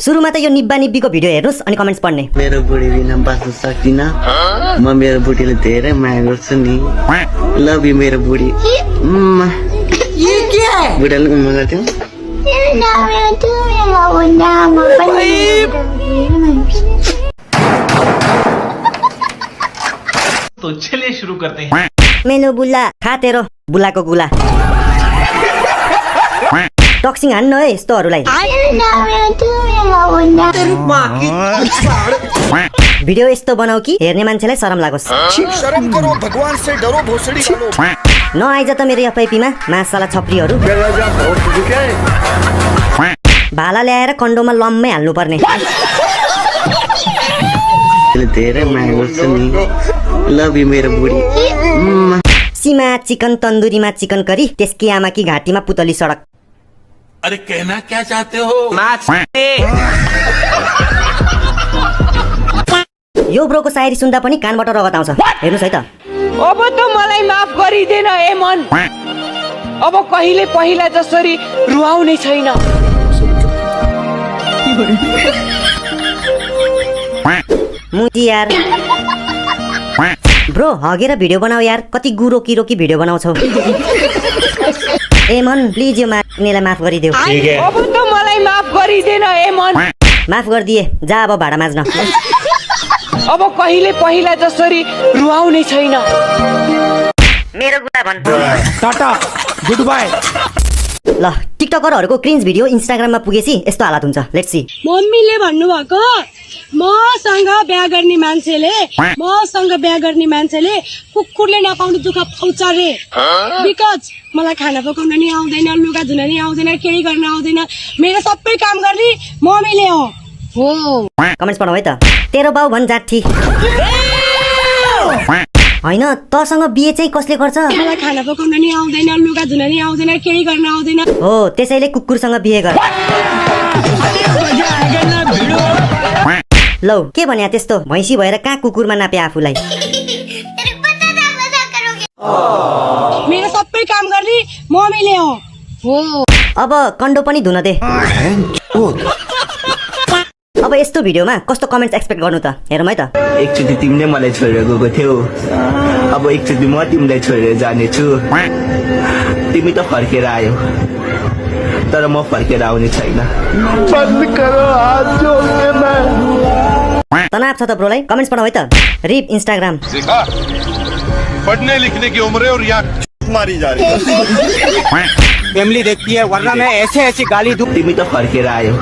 सुरुमा त यो निब्बा निब्बीको भिडियो हेर्नुस् अनि कमेन्ट्स पढ्ने। मेरो बुढी बिना बाँच्न सक्दिनँ, म मेरो बुढीले धेरै माया गर्छु नि, लभ यु मेरो बुढी। बुढाले उम्मा गर्थ्यो। तो चलिए शुरू करते हैं। मेलो बुल्ला खा तेरो बुलाको गुला। टक्सिङ हान्नु है यस्तोहरूलाई। भिडियो यस्तो बनाऊ कि हेर्ने मान्छेलाई शरम लागोस्। शर्म करो, भगवान से डरो भोसड़ी वालों। नआइज त मेरो एफआइपीमा मासाला छप्रीहरू। भाला ल्याएर कन्डोमा लम्मै हाल्नु पर्ने। धेरै माया गर्छु नि, लभ यु मेरो बुढी। सीमा चिकन तन्दुरीमा चिकन करी त्यसकी आमा की घाँटीमा पुतली सडक। अरे कहना क्या चाहते हो? यो ब्रोको सायरी सुन्दा पनि कानबाट रगत आउँछ। हेर्नुस् है त। अब त मलाई माफ गरिदेन ए मन, अब कहिले पहिला जसरी रुवाउने छैन। मुजी यार ब्रो हगेर भिडियो बनाऊ यार, कति गुरोकी रोकी भिडियो बनाउँछौ। ए मन प्लिज यो माग्नेलाई माफ गरिदेऊ। अब त मलाई माफ गरिदेन ए मन, माफ गरिदिए, जा अब भाडा माझ्न। अब कहिले पहिला जसरी रुवाउने छैन। मेरो कुरा भन्। Tata, good bye. ल टिकटकरहरूको क्रिन्ज भिडियो इन्स्टाग्राममा पुगेपछि यस्तो हालत हुन्छ। Let's see. मम्मीले भन्नुभएको मसँग बिहा गर्ने मान्छेले कुकुरले नपाउनु दुःख पाउँछ रे। बिकज मलाई खाना पकाउन नि आउँदैन, लुगा धुन नि आउँदैन, केही गर्न आउँदैन, मेरो सबै काम गर्ने मम्मीले हो। कमेन्ट्स पढौ है त। तेरो बाउ भन् जाठी हैन, तसँग बिहे चाहिँ कसले गर्छ? मलाई खाना पकाउन नि आउँदैन, लुगा धुन नि आउँदैन, केही गर्न आउँदैन। हो त्यसैले कुकुरसँग बिहे गर। लौ के भन्या त्यस्तो भैँसी भएर कहाँ कुकुरमा नापे आफूलाई। मेरो सबै काम गर्ने मम्मीले हो। अब कन्डो पनि धुन दे। अब यस्तो भिडियोमा कस्तो कमेन्ट्स एक्सपेक्ट गर्नु त, हेरौँ है त। एकचोटि तिमीले मलाई छोडेर गएको थियौ, अब एकचोटि म तिमीलाई छोडेर जानेछु। तिमी त फर्केर आयो, तर म फर्केर आउने छैन। तनाव छ त ब्रोलाई। कमेन्ट्स पढौ है त। रिप इन्स्टाग्राम। पढ़ने लिखने की उम्र है और यहाँ मारी जा रही है। फैमिली देखती है, वरना मैं ऐसे गाली दूं। तिमी त फर्केर आयो,